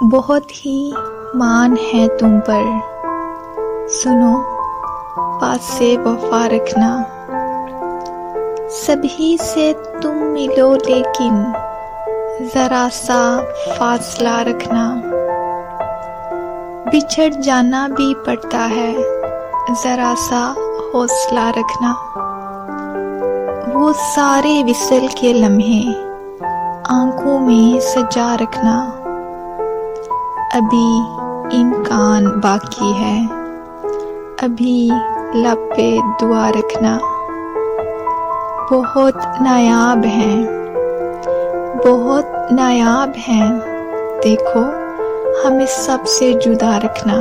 बहुत ही मान है तुम पर, सुनो पास से वफा रखना। सभी से तुम मिलो लेकिन जरा सा फासला रखना। बिछड़ जाना भी पड़ता है, जरा सा हौसला रखना। वो सारे विसल के लम्हे आंखों में सजा रखना। अभी इम्कान बाकी है, अभी लब पे दुआ रखना। बहुत नायाब हैं, बहुत नायाब हैं, देखो हमें सबसे जुदा रखना।